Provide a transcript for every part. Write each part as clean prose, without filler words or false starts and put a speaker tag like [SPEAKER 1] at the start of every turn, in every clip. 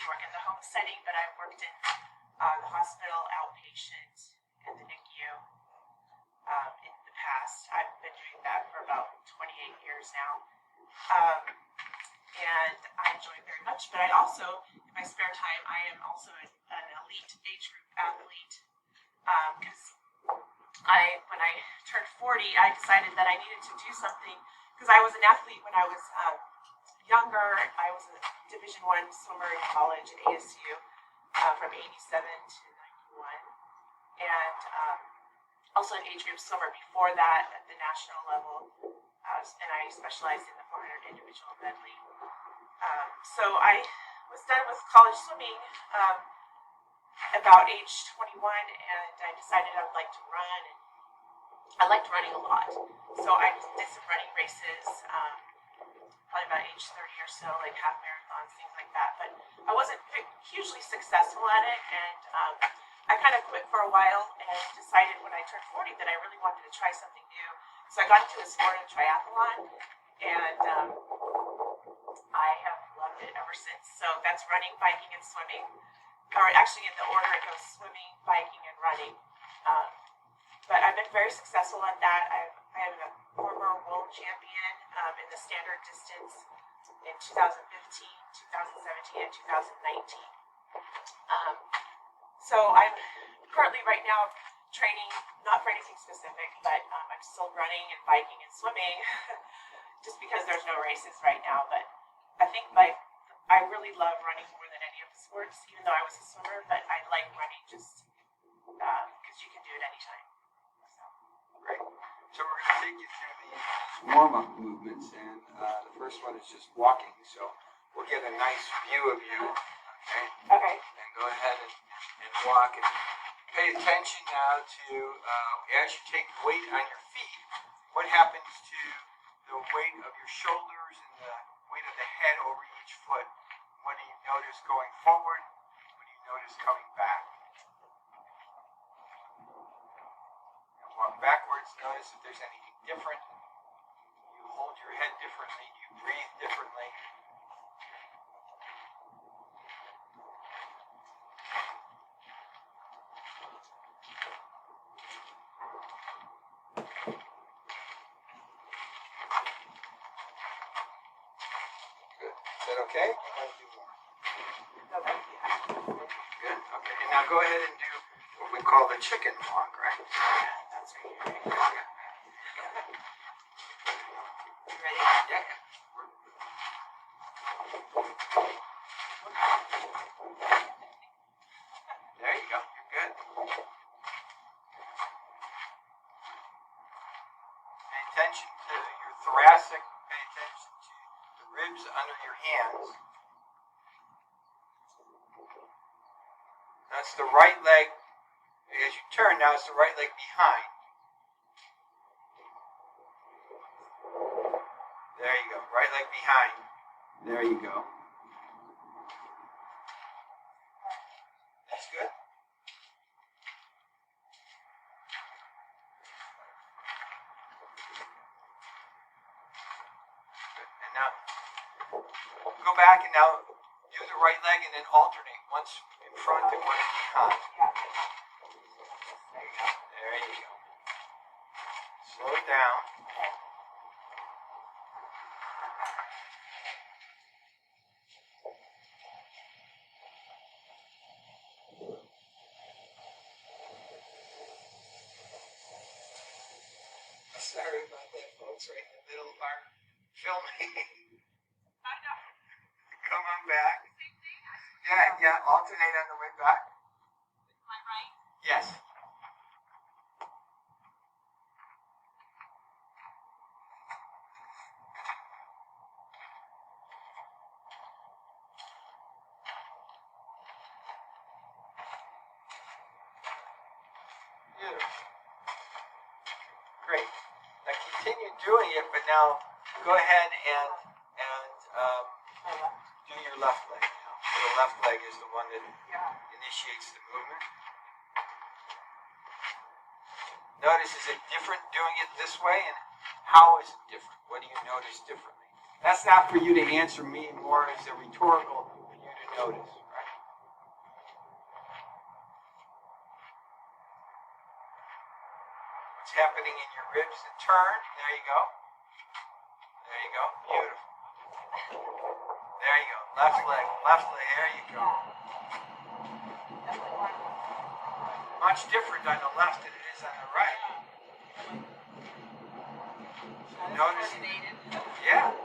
[SPEAKER 1] work in the home setting, but I've worked in the hospital, outpatient, and the NICU in the past. I've been doing that for about 28 years now. And I enjoy it very much, but I also, in my spare time, I am also an elite age group athlete, because when I turned 40, I decided that I needed to do something, because I was an athlete when I was younger. I was a Division I swimmer in college at ASU from 87 to 91, and also an age group swimmer before that at the national level, and I specialized in the 400 individual medley. So I was done with college swimming about age 21, and I decided I would like to run, and I liked running a lot. So I did some running races, probably about age 30 or so, like half marathons, things like that. But I wasn't hugely successful at it, and I kind of quit for a while and decided when I turned 40 that I really wanted to try something new. So I got into the sport of triathlon, and I have loved it ever since. So that's running, biking, and swimming. Or actually in the order it goes: swimming, biking, and running. But I've been very successful at that. I am a former world champion in the standard distance in 2015, 2017, and 2019. So I'm currently right now training, not for anything specific, but I'm still running and biking and swimming just because there's no races right now. But I think I really love running more than any of the sports, even though I was a swimmer, but I like running just because you can do it anytime.
[SPEAKER 2] Great. So we're going to take you through these warm-up movements, and the first one is just walking. So we'll get a nice view of you. Okay.
[SPEAKER 1] Okay.
[SPEAKER 2] And go ahead and walk, and pay attention now to as you take weight on your feet, what happens to the weight of your shoulders and the weight of the head over each foot. What do you notice going forward? What do you notice coming back? And walk backwards. Notice if there's anything different. You hold your head differently. You breathe differently. Is that okay? You want to do more?
[SPEAKER 1] No, thank you.
[SPEAKER 2] Good. Okay. And now go ahead and do what we call the chicken walk, right?
[SPEAKER 1] That's right. You ready?
[SPEAKER 2] Yeah. There you go. You're good. Pay attention to your thoracic. Pay attention to the ribs under your hands. That's the right leg. As you turn, now it's the right leg behind. There you go. Right leg behind. There you go. That's good. Good. And now go back and now do the right leg and then alternate. Once in front and once behind. There you go. Slow it down. Sorry about that, folks, right in the middle of our filming.
[SPEAKER 1] I know.
[SPEAKER 2] Come on back. Yeah, alternate on the way back.
[SPEAKER 1] Am I right?
[SPEAKER 2] Yes. Beautiful. Great. Now continue doing it, but now go ahead and do your left leg now. So the left leg is the one that initiates the movement. Notice, is it different doing it this way? And how is it different? What do you notice differently? That's not for you to answer me, more as a rhetorical for you to notice, right? happening in your ribs and turn. There you go. There you go. Beautiful. There you go. Left leg. Left leg. There you go. Much different on the left than it is on the right. Notice. Yeah.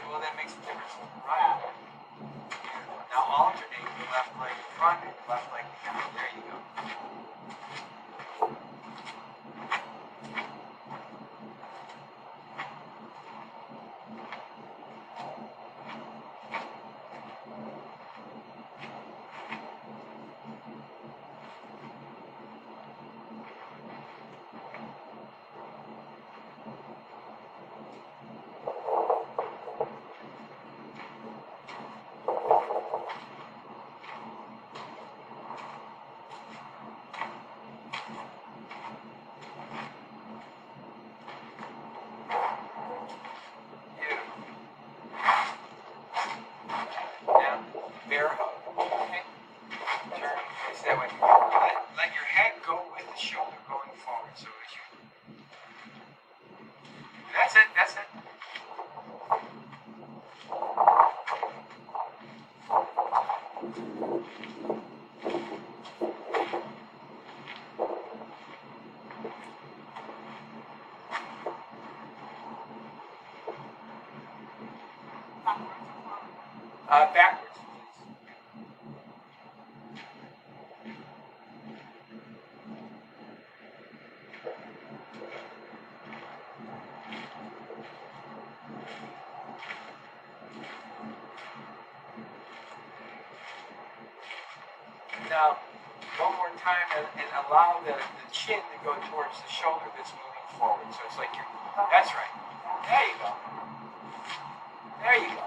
[SPEAKER 2] Well, that makes a difference. Right. Now alternate the left leg in front and the left leg behind. There you go. Bear hug. Okay. Turn. Face that way. Let your head go with the shoulder going forward. So as you. That's it. That's it. Backwards, please. Now, one more time and allow the chin to go towards the shoulder that's moving forward. So it's like you're, that's right. There you go. There you go.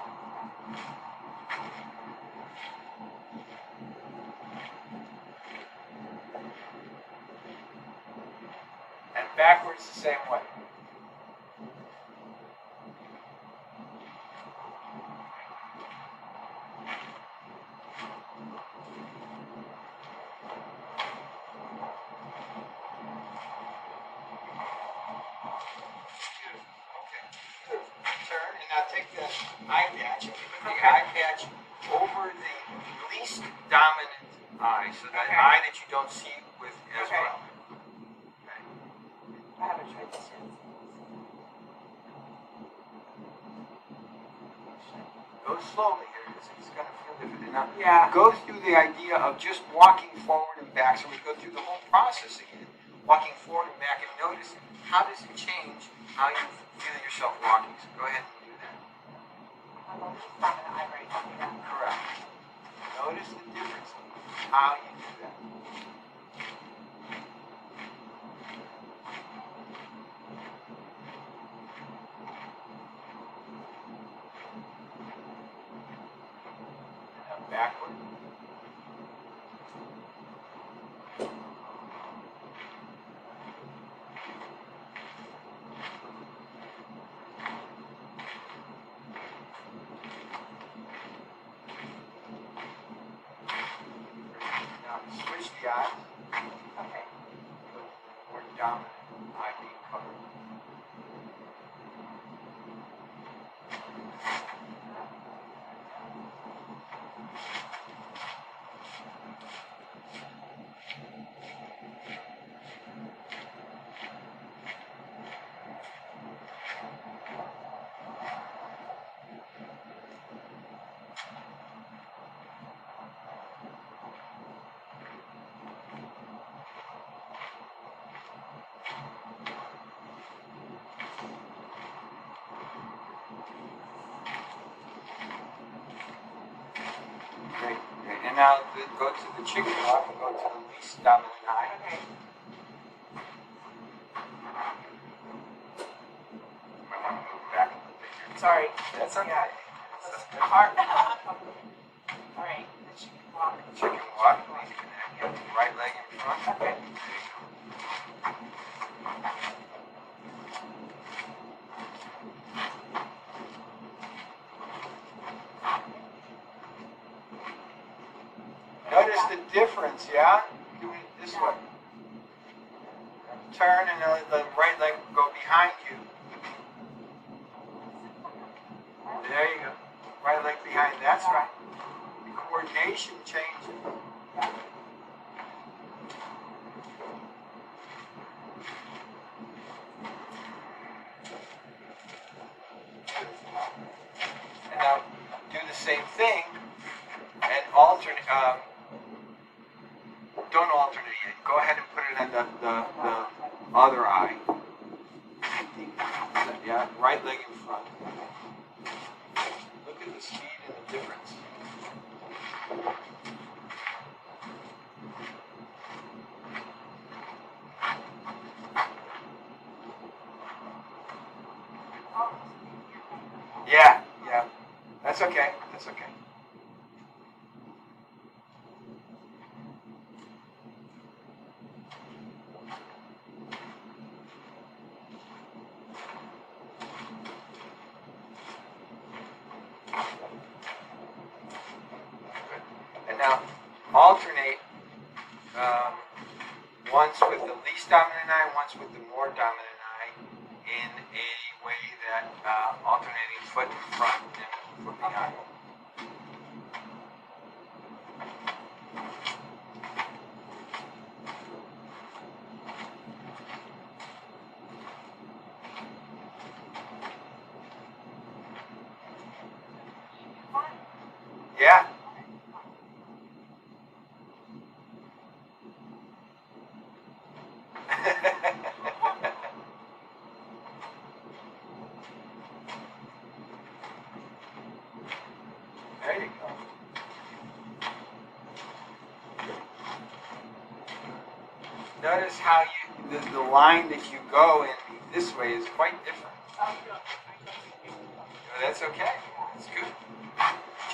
[SPEAKER 2] And backwards the same way. Turn, and now take the eye patch and put the eye patch over the least dominant eye, so that eye that you don't see with as well. Okay.
[SPEAKER 1] I haven't tried this yet.
[SPEAKER 2] Go slowly here because it's going to feel different. Now,
[SPEAKER 1] Yeah.
[SPEAKER 2] go through the idea of just walking forward and back. So we go through the whole process again, walking forward and back, and notice how does it change how you feel yourself walking. So go ahead and do that.
[SPEAKER 1] I'm only stopping the eye right now.
[SPEAKER 2] Correct. Notice the difference in how you do that. And now backward. Switch the eyes.
[SPEAKER 1] Okay.
[SPEAKER 2] More dominant eye being covered. Great. And now go to the chicken walk and go to the least dominant eye.
[SPEAKER 1] Okay.
[SPEAKER 2] You might want to move back a little bit here.
[SPEAKER 1] Sorry.
[SPEAKER 2] That's okay.
[SPEAKER 1] Yeah. That's the heart. All right. The chicken walk.
[SPEAKER 2] Chicken walk, please connect. Get the right leg in front.
[SPEAKER 1] Okay.
[SPEAKER 2] There you go. Notice the difference, yeah? Doing it this way. turn and the right leg will go behind you. There you go. Right leg behind. That's right. The coordination changes. And now do the same thing and alternate. Don't alternate yet. Go ahead and put it on the other eye. Yeah, right leg in front. Look at the speed and the difference. Yeah, yeah. That's okay. That's okay. And now alternate once with the least dominant eye, once with the more dominant eye in a way that alternating foot in front and foot behind. Yeah. There you go. Notice how the line that you go in this way is quite different. That's okay. That's good.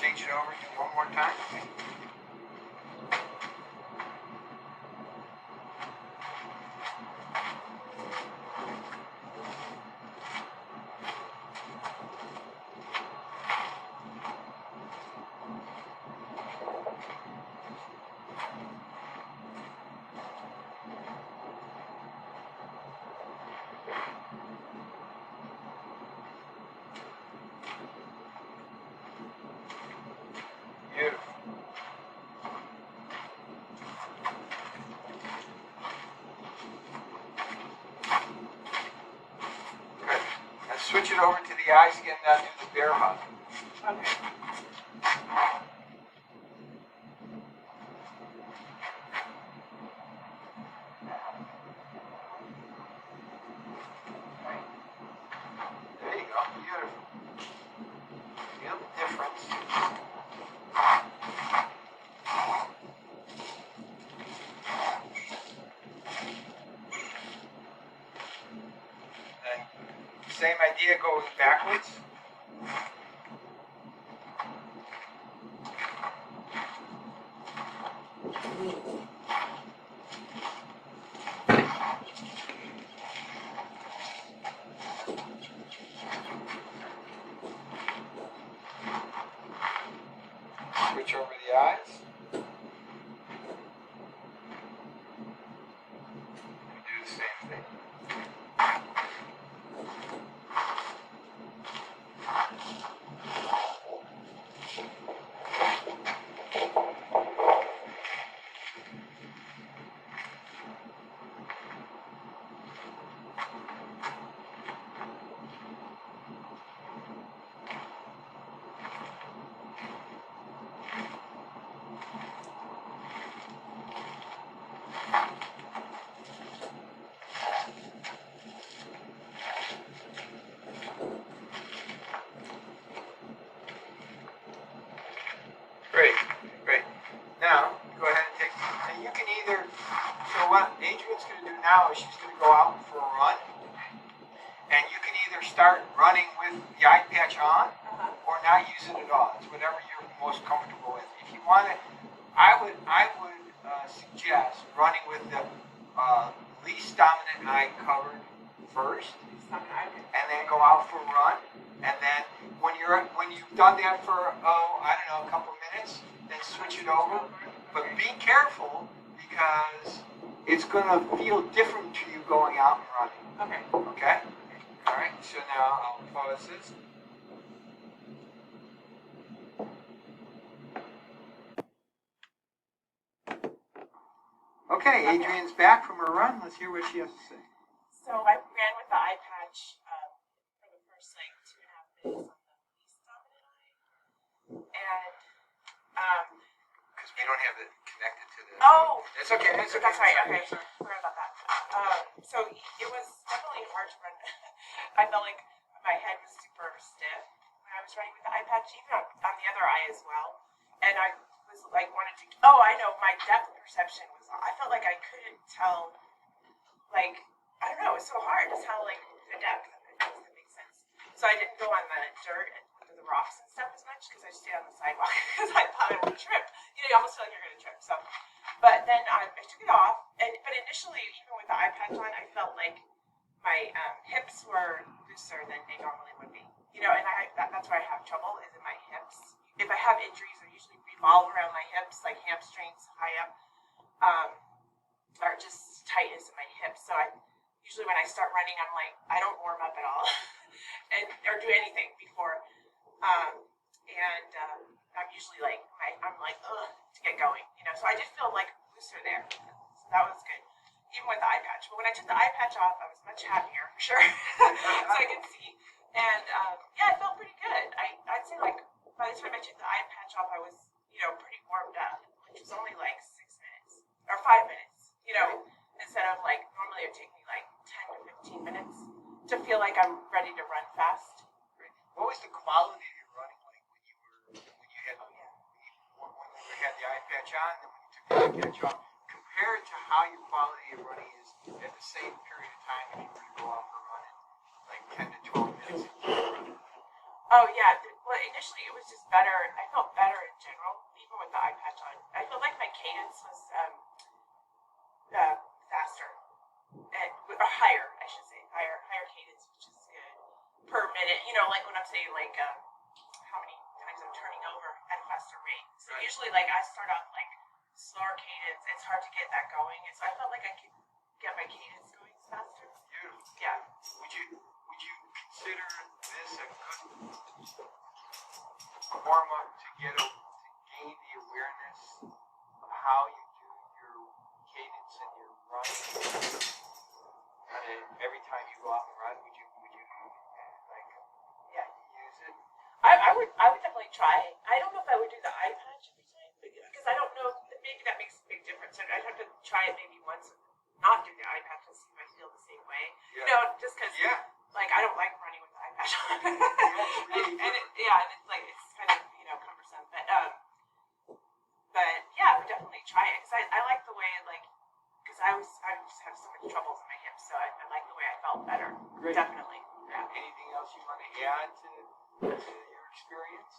[SPEAKER 2] Change it over, do one more time. Beautiful. Good. Now switch it over to the eyes again. Now do the bear hug.
[SPEAKER 1] Okay.
[SPEAKER 2] There you go. Beautiful. Feel the difference. And same idea going backwards. Switch over the eyes. And do the same thing. Great, great. Now, go ahead and take, and you can either, so what Adrienne's going to do now is she's going to go out for a run, and you can either start running with the eye patch on, or not use it at all. It's whatever you're most comfortable with. If you want to, I would suggest running with the least dominant eye covered first, and then go out for a run, and then when you've done that for a couple minutes, then switch it over. But be careful because it's going to feel different to you going out and running.
[SPEAKER 1] Okay.
[SPEAKER 2] Okay? All right, so now I'll pause this. Okay, Adrienne's back from her run. Let's hear what she has to say.
[SPEAKER 1] So I ran with the eye patch for the first like 2.5 minutes on the least dominant eye, and
[SPEAKER 2] Because we don't have it connected to the...
[SPEAKER 1] oh,
[SPEAKER 2] It's okay, it's okay.
[SPEAKER 1] that's right. Okay, sorry about that. So it was definitely hard to run. I felt like my head was super stiff when I was running with the eye patch, even on the other eye as well, and I was like wanted to. Oh, I know, my depth perception was. I felt like I couldn't tell. Like, I don't know, it was so hard to tell, like, the depth of it. Does that make sense? So I didn't go on the dirt and the rocks and stuff as much because I stayed on the sidewalk because I thought I would trip. You almost feel like you're going to trip. So, but then I took it off, but initially, even with the eye patch on, I felt like my hips were looser than they normally would be. And that's where I have trouble, is in my hips. If I have injuries, they usually revolve around my hips, like hamstrings high up. Are just tightness in my hips. So usually when I start running, I'm like, I don't warm up at all or do anything before. I'm usually like, I'm like, ugh, to get going, So I did feel like looser there. So that was good, even with the eye patch. But when I took the eye patch off, I was much happier, for sure. So I could see. And yeah, it felt pretty good. I'd say like by the time I took the eye patch off, I was, pretty warmed up, which was only like 6 minutes or 5 minutes. Instead of like, normally it would take me like 10 to 15 minutes to feel like I'm ready to run fast.
[SPEAKER 2] What was the quality of your running like when you had when you had the eye patch on and when you took the eye patch off, compared to how your quality of running is at the same period of time if you were to go off and run in like 10 to 12 minutes?
[SPEAKER 1] Oh yeah, well initially it was just better. I felt better in general, even with the eye patch on. I felt like my cadence was faster or higher, I should say, higher cadence, which is good per minute. Like when I'm saying like how many times I'm turning over at a faster rate. So
[SPEAKER 2] right.
[SPEAKER 1] Usually like I start off like slower cadence. It's hard to get that going, and so I felt like I could get my cadence going faster.
[SPEAKER 2] Beautiful.
[SPEAKER 1] Yeah.
[SPEAKER 2] Would you consider this a good warm up to gain the awareness of how you do your cadence and your run? Every time you go out and run, would you like use it?
[SPEAKER 1] I would definitely try. I don't know if I would do the eye patch every time because I don't know. Maybe that makes a big difference. I'd have to try it maybe once, not do the eye patch and see if I feel the same way.
[SPEAKER 2] Yeah.
[SPEAKER 1] Just because.
[SPEAKER 2] Yeah.
[SPEAKER 1] Like I don't like running with the eye patch on.
[SPEAKER 2] and
[SPEAKER 1] it's like it's kind of cumbersome, but yeah, I would definitely try it because I like the way because I just have so much troubles in my hips, so I like the way I felt better.
[SPEAKER 2] Great.
[SPEAKER 1] Definitely. Yeah.
[SPEAKER 2] Anything else you want to add to your experience?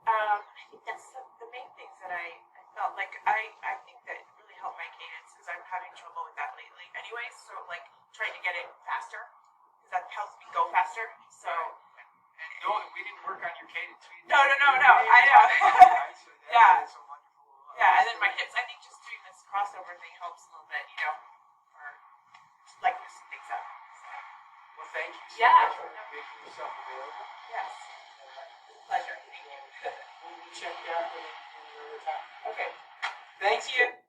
[SPEAKER 1] I think that's the main things that I felt like I think that really helped my cadence because I'm having trouble with that lately. Anyways, so like trying to get it faster because that helps me go faster. So.
[SPEAKER 2] And no, we didn't work on your cadence.
[SPEAKER 1] No. I know.
[SPEAKER 2] So
[SPEAKER 1] Yeah.
[SPEAKER 2] Is a wonderful.
[SPEAKER 1] Yeah, and then my hips. I think just doing this crossover thing helps a little bit, for like loosen things up. So.
[SPEAKER 2] Well, thank you so
[SPEAKER 1] Yeah.
[SPEAKER 2] much for making yourself available.
[SPEAKER 1] Yes. Pleasure. Thank you.
[SPEAKER 2] We'll check back with you another time.
[SPEAKER 1] Okay.
[SPEAKER 2] Thank you.